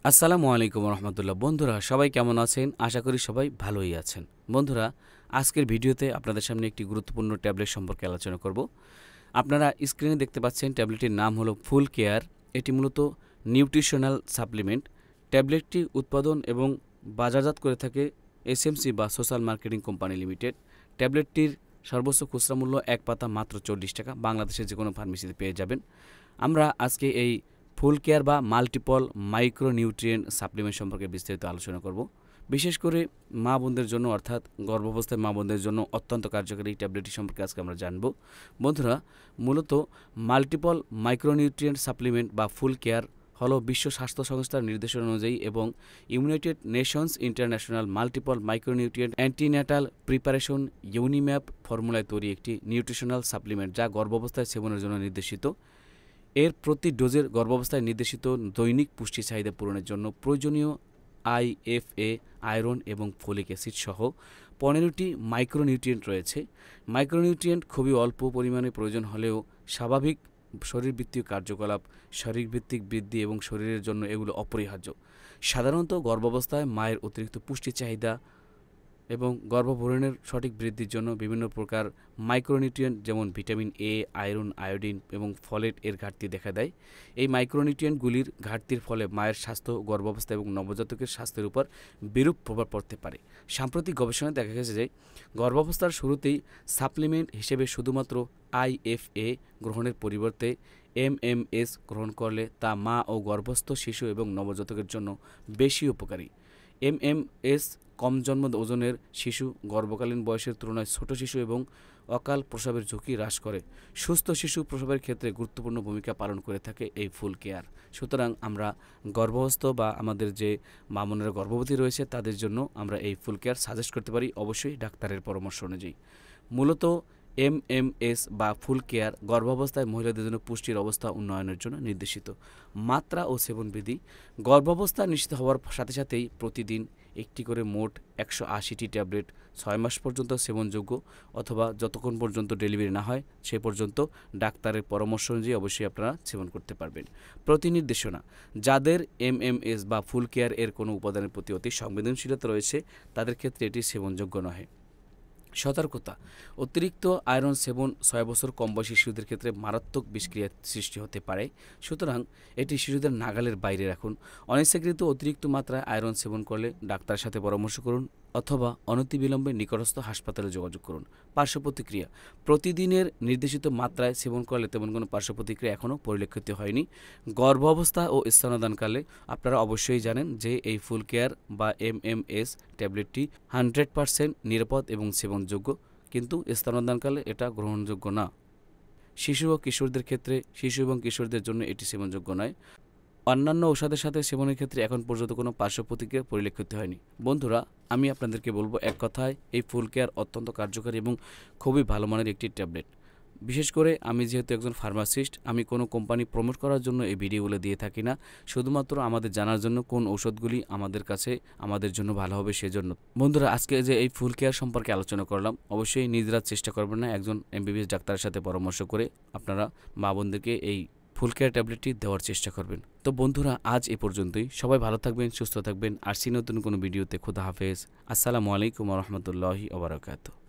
আসসালামু আলাইকুম রহমতুল্লাহ। বন্ধুরা সবাই কেমন আছেন? আশা করি সবাই ভালোই আছেন। বন্ধুরা, আজকের ভিডিওতে আপনাদের সামনে একটি গুরুত্বপূর্ণ ট্যাবলেট সম্পর্কে আলোচনা করব। আপনারা স্ক্রিনে দেখতে পাচ্ছেন ট্যাবলেটটির নাম হলো ফুল কেয়ার। এটি মূলত নিউট্রিশনাল সাপ্লিমেন্ট। ট্যাবলেটটি উৎপাদন এবং বাজারজাত করে থাকে এসএমসি বা সোশ্যাল মার্কেটিং কোম্পানি লিমিটেড। ট্যাবলেটটির সর্বোচ্চ খুচরা মূল্য এক পাতা মাত্র 40 টাকা। বাংলাদেশের যে কোনো ফার্মেসিতে পেয়ে যাবেন। আমরা আজকে এই ফুল কেয়ার বা মাল্টিপল মাইক্রোনিউট্রিয়েন্ট সাপ্লিমেন্ট সম্পর্কে বিস্তারিত আলোচনা করব। বিশেষ করে মা বোনদের জন্য, অর্থাৎ গর্ভাবস্থায় মা বোনদের জন্য অত্যন্ত কার্যকরী এই ট্যাবলেটটি সম্পর্কে আজকে আমরা জানব। বন্ধুরা, মূলত মাল্টিপল মাইক্রোনিউট্রিয়েন্ট সাপ্লিমেন্ট বা ফুল কেয়ার হলো বিশ্ব স্বাস্থ্য সংস্থার নির্দেশনা অনুযায়ী এবং United Nations international multiple micronutrient antenatal preparation UNIMMAP ফর্মুলায় তৈরি একটি নিউট্রিশনাল সাপ্লিমেন্ট, যা গর্ভাবস্থায় সেবনের জন্য নির্দেশিত। এর প্রতি ডোজের গর্ভাবস্থায় নির্দেশিত দৈনিক পুষ্টি চাহিদা পূরণের জন্য প্রয়োজনীয় আইএফএ, আয়রন এবং ফলিক অ্যাসিড সহ 15টি মাইক্রোনিউট্রিয়েন্ট রয়েছে। মাইক্রোনিউট্রিয়েন্ট খুবই অল্প পরিমাণে প্রয়োজন হলেও স্বাভাবিক শরীরবৃত্তীয় কার্যকলাপ, শারীরভিত্তিক বৃদ্ধি এবং শরীরের জন্য এগুলো অপরিহার্য। সাধারণত গর্ভাবস্থায় মায়ের অতিরিক্ত পুষ্টি চাহিদা এবং গর্ভধারণের সঠিক বৃদ্ধির জন্য বিভিন্ন প্রকার মাইক্রোনিউট্রিয়েন্ট যেমন ভিটামিন এ, আয়রন, আয়োডিন এবং ফলেট এর ঘাটতি দেখা দেয়। এই মাইক্রোনিউট্রিয়েন্টগুলির ঘাটতির ফলে মায়ের স্বাস্থ্য, গর্ভাবস্থা এবং নবজাতকের স্বাস্থ্যের উপর বিরূপ প্রভাব পড়তে পারে। সাম্প্রতিক গবেষণায় দেখা গেছে যে গর্ভাবস্থার শুরুতেই সাপ্লিমেন্ট হিসেবে শুধুমাত্র আইএফএ গ্রহণের পরিবর্তে এমএমএস গ্রহণ করলে তা মা ও গর্ভস্থ শিশু এবং নবজাতকের জন্য বেশি উপকারী। এমএমএস কম জন্ম ওজনের শিশু, গর্ভকালীন বয়সের তুলনায় ছোট শিশু এবং অকাল প্রসবের ঝুঁকি হ্রাস করে। সুস্থ শিশু প্রসবের ক্ষেত্রে গুরুত্বপূর্ণ ভূমিকা পালন করে থাকে এই ফুল কেয়ার। সুতরাং আমরা গর্ভস্থ বা আমাদের যে মা বোনেরা গর্ভবতী রয়েছে তাদের জন্য আমরা এই ফুল কেয়ার সাজেস্ট করতে পারি, অবশ্যই ডাক্তারের পরামর্শ অনুযায়ী। মূলত এমএমএস বা ফুল কেয়ার গর্ভাবস্থায় মহিলাদের জন্য পুষ্টির অবস্থা উন্নয়নের জন্য নির্দেশিত। মাত্রা ও সেবনবিধি: গর্ভাবস্থা নিশ্চিত হওয়ার সাথে সাথেই প্রতিদিন একটি করে মোট 180টি ট্যাবলেট 6 মাস পর্যন্ত সেবনযোগ্য, অথবা যতক্ষণ পর্যন্ত ডেলিভারি না হয় সে পর্যন্ত ডাক্তারের পরামর্শ অনুযায়ী অবশ্যই আপনারা সেবন করতে পারবেন। প্রতি নির্দেশনা: যাদের এমএমএস বা ফুল কেয়ার এর কোনো উপাদানের প্রতি অতি সংবেদনশীলতা রয়েছে তাদের ক্ষেত্রে এটি সেবনযোগ্য নয়। সতর্কতা: অতিরিক্ত আয়রন সেবন 6 বছর কম বয়সী শিশুদের ক্ষেত্রে মারাত্মক বিষক্রিয়ার সৃষ্টি হতে পারে। সুতরাং এটি শিশুদের নাগালের বাইরে রাখুন। অনিচ্ছাকৃত অতিরিক্ত মাত্রায় আয়রন সেবন করলে ডাক্তারের সাথে পরামর্শ করুন অথবা অনতিবিলম্বে নিকটস্থ হাসপাতালে যোগাযোগ করুন। পার্শ্ব প্রতিক্রিয়া: প্রতিদিনের নির্দেশিত মাত্রায় সেবন করলে তেমন কোনো পার্শ্ব প্রতিক্রিয়া এখনও পরিলক্ষিত হয়নি। গর্ভ অবস্থা ও স্তন্যদানকালে আপনারা অবশ্যই জানেন যে এই ফুল কেয়ার বা এমএমএস ট্যাবলেটটি 100% নিরাপদ এবং সেবনযোগ্য, কিন্তু স্তন্যদানকালে এটা গ্রহণযোগ্য না। শিশু ও কিশোরদের ক্ষেত্রে, শিশু এবং কিশোরদের জন্য এটি সেবনযোগ্য নয়। অন্যান্য ঔষধের সাথে সেবনের ক্ষেত্রে এখন পর্যন্ত কোনো পার্শ্ব প্রতিক্রিয়া পরিলক্ষিত হয়নি। বন্ধুরা, আমি আপনাদেরকে বলবো এক কথায় এই ফুল কেয়ার অত্যন্ত কার্যকরী এবং খুবই ভালো মানের একটি ট্যাবলেট। বিশেষ করে আমি যেহেতু একজন ফার্মাসিস্ট, আমি কোনো কোম্পানি প্রমোট করার জন্য এই ভিডিওগুলো দিয়ে থাকি না, শুধুমাত্র আমাদের জানার জন্য কোন ঔষধগুলি আমাদের কাছে আমাদের জন্য ভালো হবে সেজন্য। বন্ধুরা, আজকে যে এই ফুল কেয়ার সম্পর্কে আলোচনা করলাম, অবশ্যই নিজেরা চেষ্টা করবেন না, একজন এমবিবিএস ডাক্তারের সাথে পরামর্শ করে আপনারা মা বোনদেরকে এই ফুল কেয়ার ট্যাবলেটটি দেওয়ার চেষ্টা করবেন। তো বন্ধুরা, আজ এ পর্যন্তই। সবাই ভালো থাকবেন, সুস্থ থাকবেন। আর নতুন কোনো ভিডিওতে। খোদা হাফেজ। আসসালামু আলাইকুম রহমতুল্লাহি ওয়া বারাকাতুহু।